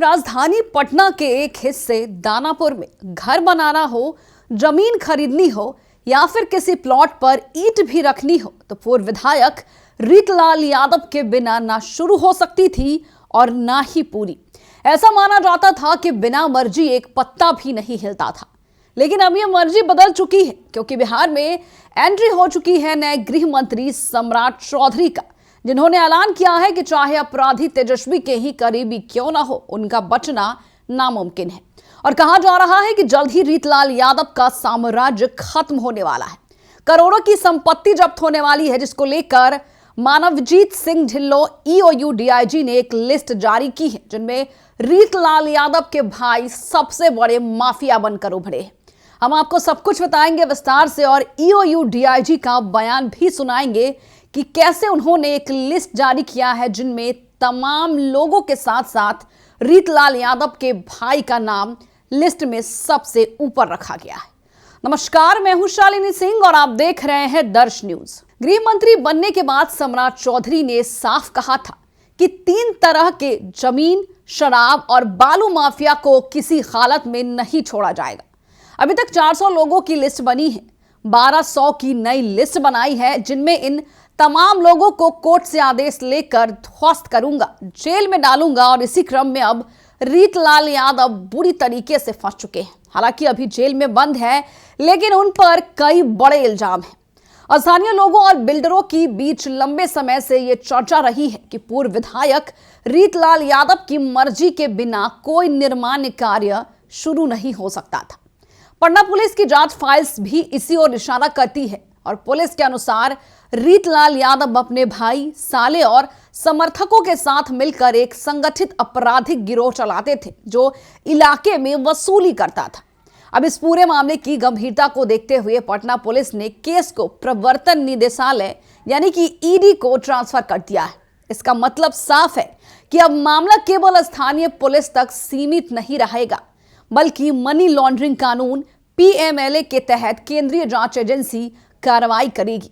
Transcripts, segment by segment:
राजधानी पटना के एक हिस्से दानापुर में घर बनाना हो, जमीन खरीदनी हो या फिर किसी प्लॉट पर ईंट भी रखनी हो तो पूर्व विधायक रीतलाल यादव के बिना ना शुरू हो सकती थी और ना ही पूरी। ऐसा माना जाता था कि बिना मर्जी एक पत्ता भी नहीं हिलता था, लेकिन अब यह मर्जी बदल चुकी है क्योंकि बिहार में एंट्री हो चुकी है नए गृह मंत्री सम्राट चौधरी का, जिन्होंने ऐलान किया है कि चाहे अपराधी तेजस्वी के ही करीबी क्यों ना हो, उनका बचना नामुमकिन है। और कहा जा रहा है कि जल्द ही रीतलाल यादव का साम्राज्य खत्म होने वाला है। करोड़ों की संपत्ति जब्त होने वाली है, जिसको लेकर मानवजीत सिंह ढिल्लों ईओयू डीआईजी ने एक लिस्ट जारी की है, जिनमें रीतलाल यादव के भाई सबसे बड़े माफिया बनकर उभरे हैं। हम आपको सब कुछ बताएंगे विस्तार से और ईओयू डीआईजी का बयान भी सुनाएंगे कि कैसे उन्होंने एक लिस्ट जारी किया है जिनमें तमाम लोगों के साथ साथ रीतलाल यादव के भाई का नाम लिस्ट में सबसे ऊपर रखा गया है। नमस्कार, मैं हूं शालिनी सिंह और आप देख रहे हैं दर्श न्यूज। गृह मंत्री बनने के बाद सम्राट चौधरी ने साफ कहा था कि 3 तरह के जमीन, शराब और बालू माफिया को किसी हालत में नहीं छोड़ा जाएगा। अभी तक 400 लोगों की लिस्ट बनी है, 1200 की नई लिस्ट बनाई है, जिनमें इन तमाम लोगों को कोर्ट से आदेश लेकर ध्वस्त करूंगा, जेल में डालूंगा। और इसी क्रम में अब रीतलाल यादव बुरी तरीके से फंस चुके हैं। हालांकि अभी जेल में बंद है, लेकिन उन पर कई बड़े इल्जाम हैं। स्थानीय लोगों और बिल्डरों के बीच लंबे समय से यह चर्चा रही है कि पूर्व विधायक रीतलाल यादव की मर्जी के बिना कोई निर्माण कार्य शुरू नहीं हो सकता था। पटना पुलिस की जांच फाइल्स भी इसी ओर इशारा करती है और पुलिस के अनुसार रीतलाल यादव अपने भाई, साले और समर्थकों के साथ मिलकर एक संगठित आपराधिक गिरोह चलाते थे जो इलाके में वसूली करता था। अब इस पूरे मामले की गंभीरता को देखते हुए पटना पुलिस ने केस को प्रवर्तन निदेशालय यानी कि ईडी को ट्रांसफर कर दिया है। इसका मतलब साफ है कि अब मामला केवल स्थानीय पुलिस तक सीमित नहीं रहेगा, बल्कि मनी लॉन्ड्रिंग कानून पीएमएलए के तहत केंद्रीय जांच एजेंसी कार्रवाई करेगी।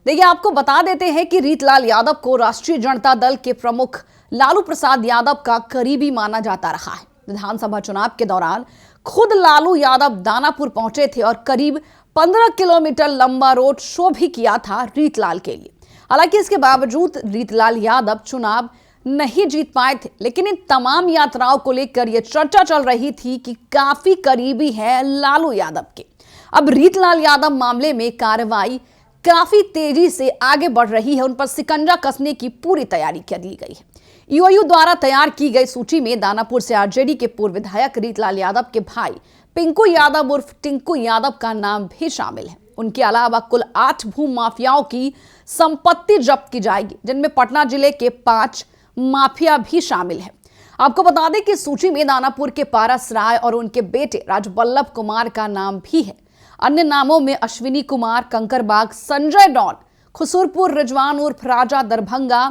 देखिए, आपको बता देते हैं कि रीतलाल यादव को राष्ट्रीय जनता दल के प्रमुख लालू प्रसाद यादव का करीबी माना जाता रहा है। विधानसभा चुनाव के दौरान खुद लालू यादव दानापुर पहुंचे थे और करीब 15 किलोमीटर लंबा रोड शो भी किया था रीतलाल के लिए। हालांकि इसके बावजूद रीतलाल यादव चुनाव नहीं जीत पाए थे, लेकिन इन तमाम यात्राओं को लेकर यह चर्चा चल रही थी कि काफी करीबी है लालू यादव के। अब रीतलाल यादव मामले में कार्रवाई काफी तेजी से आगे बढ़ रही है। उन पर शिकंजा कसने की पूरी तैयारी कर ली गई है। ईओयू द्वारा तैयार की गई सूची में दानापुर से आरजेडी के पूर्व विधायक रीतलाल यादव के भाई पिंकू यादव उर्फ टिंकू यादव का नाम भी शामिल है। उनके अलावा कुल 8 भू माफियाओं की संपत्ति जब्त की जाएगी, जिनमें पटना जिले के 5 माफिया भी शामिल है। आपको बता दें कि सूची में दानापुर के पारस राय और उनके बेटे राजवल्लभ कुमार का नाम भी है। अन्य नामों में अश्विनी कुमार, कंकरबाग संजय डॉन, खुसुरपुर रिजवान उर्फ राजा दरभंगा,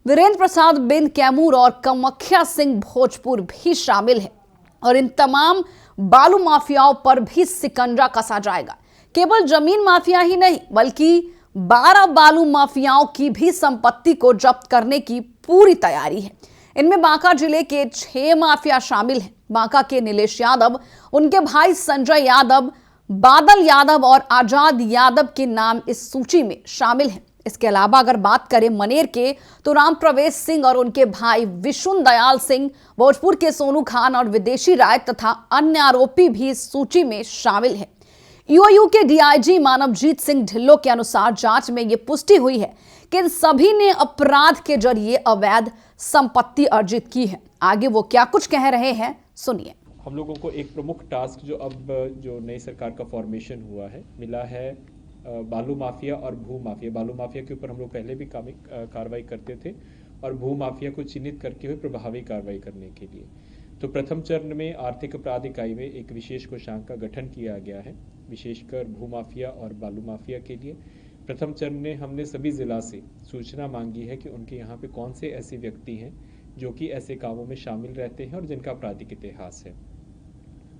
वीरेंद्र प्रसाद बिंद कैमूर और कमख्या सिंह भोजपुर भी शामिल है। और इन तमाम बालू माफियाओं पर भी शिकंजा कसा जाएगा। केवल जमीन माफिया ही नहीं, बल्कि 12 बालू माफियाओं की भी संपत्ति को जब्त करने की पूरी तैयारी है। इनमें बांका जिले के 6 माफिया शामिल हैं। बांका के नीलेश यादव, उनके भाई संजय यादव, बादल यादव और आजाद यादव के नाम इस सूची में शामिल हैं। इसके अलावा अगर बात करें मनेर के, तो राम प्रवेश सिंह और उनके भाई विशुन दयाल सिंह, भोजपुर के सोनू खान और विदेशी राय तथा अन्य आरोपी भी इस सूची में शामिल हैं। ईओयू के डीआईजी मानवजीत सिंह ढिल्लों के अनुसार जांच में यह पुष्टि हुई है कि इन सभी ने अपराध के जरिए अवैध संपत्ति अर्जित की है। आगे वो क्या कुछ कह रहे हैं, सुनिए। हम लोगों को एक प्रमुख टास्क जो नई सरकार का फॉर्मेशन हुआ है मिला है बालू माफिया और भू माफिया। बालू माफिया के ऊपर हम लोग पहले भी कार्रवाई करते थे और भू माफिया को चिन्हित करके हुए प्रभावी कार्रवाई करने के लिए तो प्रथम चरण में आर्थिक अपराध इकाई में एक विशेष कोषांग का गठन किया गया है, विशेषकर भू माफिया और बालू माफिया के लिए। प्रथम चरण में हमने सभी जिला से सूचना मांगी है कि उनके यहाँ पे कौन से ऐसे व्यक्ति हैं जो कि ऐसे कामों में शामिल रहते हैं और जिनका आपराधिक इतिहास है।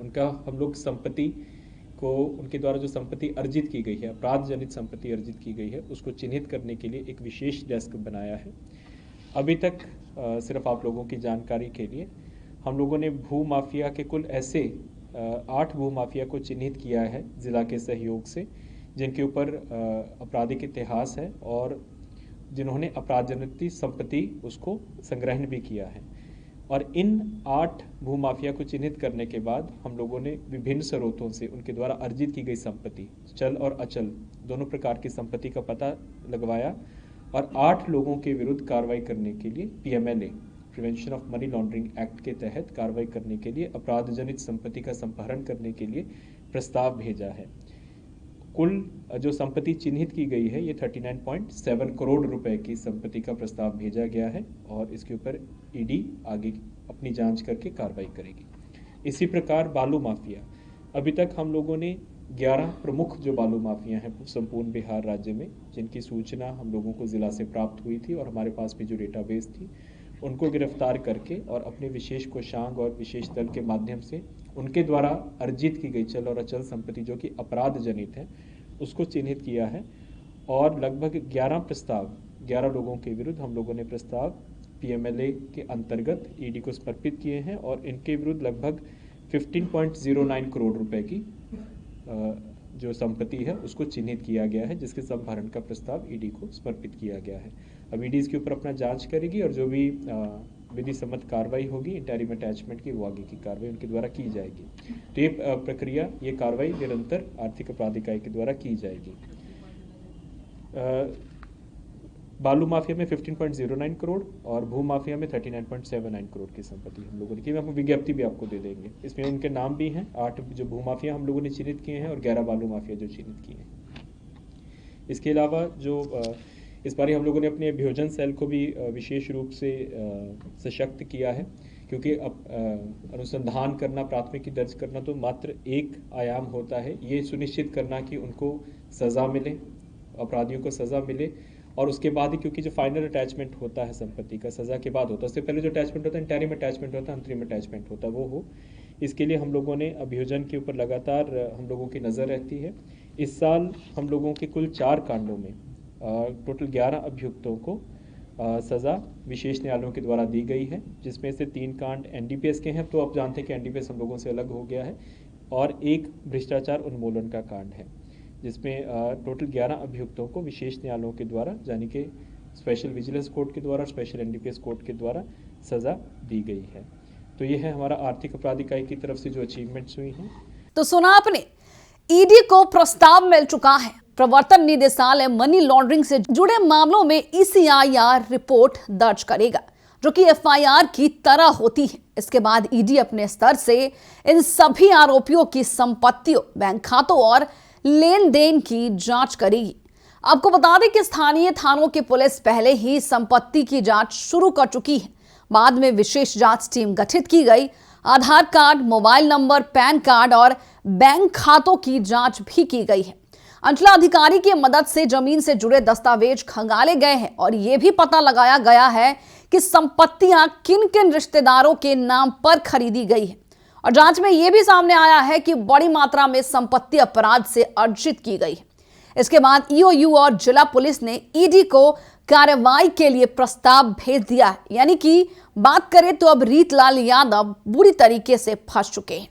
उनका हम लोग संपत्ति को, उनके द्वारा जो संपत्ति अर्जित की गई है, अपराध जनित संपत्ति अर्जित की गई है, उसको चिन्हित करने के लिए एक विशेष डेस्क बनाया है। अभी तक सिर्फ आप लोगों की जानकारी के लिए हम लोगों ने भू माफिया के कुल ऐसे 8 भू माफिया को चिन्हित किया है जिला के सहयोग से, जिनके ऊपर आपराधिक इतिहास है और जिन्होंने अपराधजनित संपत्ति उसको संग्रहण भी किया है। और इन 8 भू माफिया को चिन्हित करने के बाद हम लोगों ने विभिन्न स्रोतों से उनके द्वारा अर्जित की गई संपत्ति, चल और अचल दोनों प्रकार की संपत्ति का पता लगवाया और 8 लोगों के विरुद्ध कार्रवाई करने के लिए PMLA prevention of money laundering act के तहत कार्रवाई करने के लिए, अपराध जनित संपत्ति का संपहरण करने के लिए प्रस्ताव भेजा है। कुल जो संपत्ति चिन्हित की गई है ये 39.7 करोड़ रुपए की संपत्ति का प्रस्ताव भेजा गया है और इसके ऊपर ED आगे अपनी जांच करके कार्रवाई करेगी। इसी प्रकार बालू माफिया, अभी तक हम लोगों ने 11 प्रमुख जो बालू माफिया हैं संपूर्ण बिहार राज्य में, जिनकी सूचना हम लोगों को जिला से प्राप्त हुई थी और हमारे पास भी जो डेटाबेस थी, उनको गिरफ्तार करके और अपने विशेष कोषांग और विशेष दल के माध्यम से उनके द्वारा अर्जित की गई चल और अचल संपत्ति जो कि अपराध जनित है उसको चिन्हित किया है और लगभग 11 लोगों के विरुद्ध हम लोगों ने प्रस्ताव PMLA के अंतर्गत ED को समर्पित किए हैं और इनके विरुद्ध लगभग 15.09 करोड़ रुपए की जो संपत्ति है उसको चिन्हित किया गया है, जिसके संपहरण का प्रस्ताव ED को समर्पित किया गया है। अब ED इसके ऊपर अपना जांच करेगी और जो भी विधि सम्मत कार्रवाई होगी इंटरिम अटैचमेंट की, वो आगे की कार्रवाई उनके द्वारा की जाएगी। तो ये प्रक्रिया, ये कार्रवाई निरंतर आर्थिक अपराध इकाई के द्वारा की जाएगी। बालू माफिया में 15.09 करोड़ और भू माफिया में 39.79 करोड़ की संपत्ति हम लोगों ने की। हम विज्ञप्ति भी आपको दे देंगे, इसमें उनके नाम भी हैं। 8 जो भू माफिया हम लोगों ने चिन्हित किए हैं और 11 बालू माफिया जो चिन्हित किए हैं। इसके अलावा जो इस बार हम लोगों ने अपने अभियोजन सेल को भी विशेष रूप से सशक्त किया है, क्योंकि अब अनुसंधान करना, प्राथमिकी दर्ज करना तो मात्र एक आयाम होता है, ये सुनिश्चित करना कि उनको सज़ा मिले, अपराधियों को सज़ा मिले और उसके बाद ही, क्योंकि जो फाइनल अटैचमेंट होता है संपत्ति का सज़ा के बाद होता है, उससे पहले जो अटैचमेंट होता है इंटरिम अटैचमेंट होता है, अंतरिम अटैचमेंट होता है, वो हो। इसके लिए हम लोगों ने अभियोजन के ऊपर लगातार हम लोगों की नज़र रहती है। इस साल हम लोगों के कुल 4 कांडों में टोटल 11 अभियुक्तों को सज़ा विशेष न्यायालयों के द्वारा दी गई है, जिसमें से 3 कांड NDPS के हैं। तो आप जानते हैं कि NDPS हम लोगों से अलग हो गया है, और एक भ्रष्टाचार उन्मूलन का कांड है, जिसमें टोटल 11 अभियुक्तों को विशेष न्यायालयों के द्वारा, यानी कि स्पेशल विजिलेंस कोर्ट के द्वारा, स्पेशल NDPS कोर्ट के द्वारा सज़ा दी गई है। तो ये है हमारा आर्थिक अपराध इकाई की तरफ से जो अचीवमेंट्स हुई हैं। तो सुना आपने, ED को प्रस्ताव मिल चुका है। प्रवर्तन निदेशालय मनी लॉन्ड्रिंग से जुड़े मामलों में ECIR रिपोर्ट दर्ज करेगा, जो कि FIR की तरह होती है। इसके बाद ED अपने स्तर से इन सभी आरोपियों की संपत्तियों, बैंक खातों और लेन देन की जांच करेगी। आपको बता दें कि स्थानीय थानों की पुलिस पहले ही संपत्ति की जांच शुरू कर चुकी है। बाद में विशेष जांच टीम गठित की गई। Aadhaar card, mobile number, PAN card और बैंक खातों की जांच भी की गई है। अंचलाधिकारी की मदद से जमीन से जुड़े दस्तावेज खंगाले गए हैं और यह भी पता लगाया गया है कि संपत्तियां किन किन रिश्तेदारों के नाम पर खरीदी गई है। और जांच में यह भी सामने आया है कि बड़ी मात्रा में संपत्ति अपराध से अर्जित की गई है। इसके बाद EOU और जिला पुलिस ने ED को कार्रवाई के लिए प्रस्ताव भेज दिया है। यानी कि बात करें तो अब रीतलाल यादव बुरी तरीके से फंस चुके हैं।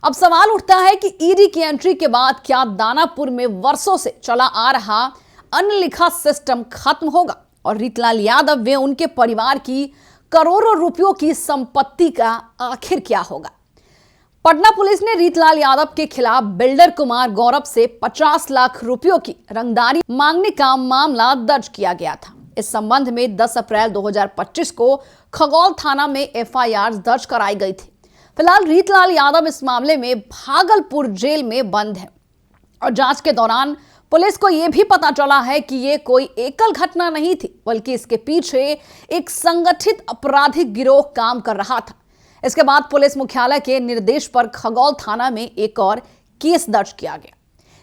अब सवाल उठता है कि ED की एंट्री के बाद क्या दानापुर में वर्षों से चला आ रहा अनलिखा सिस्टम खत्म होगा और रीतलाल यादव व उनके परिवार की करोड़ों रुपयों की संपत्ति का आखिर क्या होगा। पटना पुलिस ने रीतलाल यादव के खिलाफ बिल्डर कुमार गौरव से 50 लाख रुपयों की रंगदारी मांगने का मामला दर्ज किया गया था। इस संबंध में 10 अप्रैल 2025 को खगौल थाना में FIR दर्ज कराई गई थी। फिलहाल रीतलाल यादव इस मामले में भागलपुर जेल में बंद है और जांच के दौरान पुलिस को यह भी पता चला है कि यह कोई एकल घटना नहीं थी, बल्कि इसके पीछे एक संगठित आपराधिक गिरोह काम कर रहा था। इसके बाद पुलिस मुख्यालय के निर्देश पर खगौल थाना में एक और केस दर्ज किया गया।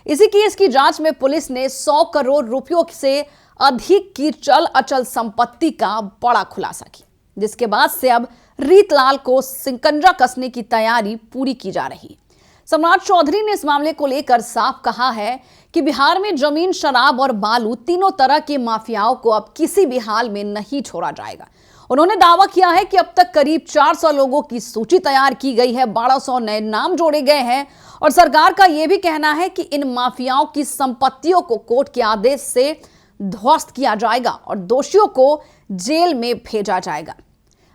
इसी केस की जांच में पुलिस ने 100 करोड़ रुपयों से अधिक की चल अचल संपत्ति का बड़ा खुलासा किया, जिसके बाद से अब रीतलाल को सिकंजा कसने की तैयारी पूरी की जा रही है। सम्राट चौधरी ने इस मामले को लेकर साफ कहा है कि बिहार में जमीन, शराब और बालू तीनों तरह के माफियाओं को अब किसी भी हाल में नहीं छोड़ा जाएगा। उन्होंने दावा किया है कि अब तक करीब 400 लोगों की सूची तैयार की गई है, 1200 नए नाम जोड़े गए हैं और सरकार का यह भी कहना है कि इन माफियाओं की संपत्तियों को कोर्ट के आदेश से ध्वस्त किया जाएगा और दोषियों को जेल में भेजा जाएगा।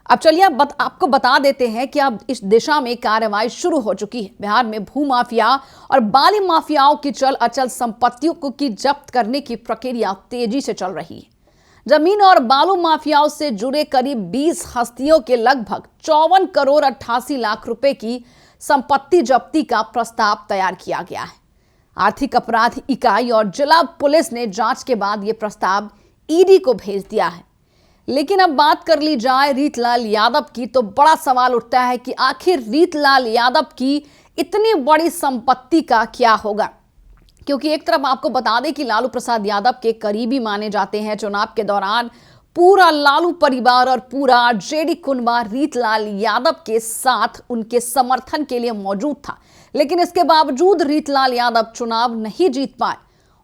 अब चलिए आपको बता देते हैं कि अब इस दिशा में कार्रवाई शुरू हो चुकी है। बिहार में भू माफिया और बाली माफियाओं की चल अचल संपत्तियों को की जब्त करने की प्रक्रिया तेजी से चल रही है। जमीन और बालू माफियाओं से जुड़े करीब 20 हस्तियों के लगभग 54 करोड़ 88 लाख रुपए की संपत्ति जब्ती का प्रस्ताव तैयार किया गया है। आर्थिक अपराध इकाई और जिला पुलिस ने जांच के बाद यह प्रस्ताव ईडी को भेज दिया है। लेकिन अब बात कर ली जाए रीतलाल यादव की, तो बड़ा सवाल उठता है कि आखिर रीतलाल यादव की इतनी बड़ी संपत्ति का क्या होगा, क्योंकि एक तरफ आपको बता दें कि लालू प्रसाद यादव के करीबी माने जाते हैं। चुनाव के दौरान पूरा लालू परिवार और पूरा जेडी कुनबा रीतलाल यादव के साथ उनके समर्थन के लिए मौजूद था, लेकिन इसके बावजूद रीतलाल यादव चुनाव नहीं जीत पाए।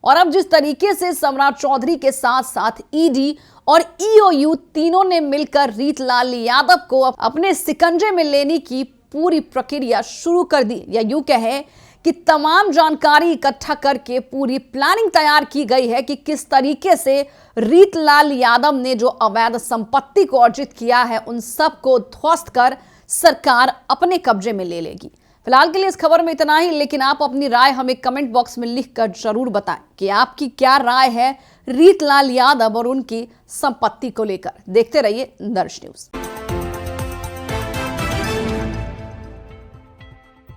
और अब जिस तरीके से सम्राट चौधरी के साथ साथ ईडी और ईओयू तीनों ने मिलकर रीतलाल यादव को अपने शिकंजे में लेने की पूरी प्रक्रिया शुरू कर दी, या यूं कहें कि तमाम जानकारी इकट्ठा करके पूरी प्लानिंग तैयार की गई है कि किस तरीके से रीतलाल यादव ने जो अवैध संपत्ति को अर्जित किया है उन सब को ध्वस्त कर सरकार अपने कब्जे में ले लेगी। फिलहाल के लिए इस खबर में इतना ही, लेकिन आप अपनी राय हमें कमेंट बॉक्स में लिखकर जरूर बताएं कि आपकी क्या राय है रीतलाल यादव और उनकी संपत्ति को लेकर। देखते रहिए दर्श न्यूज।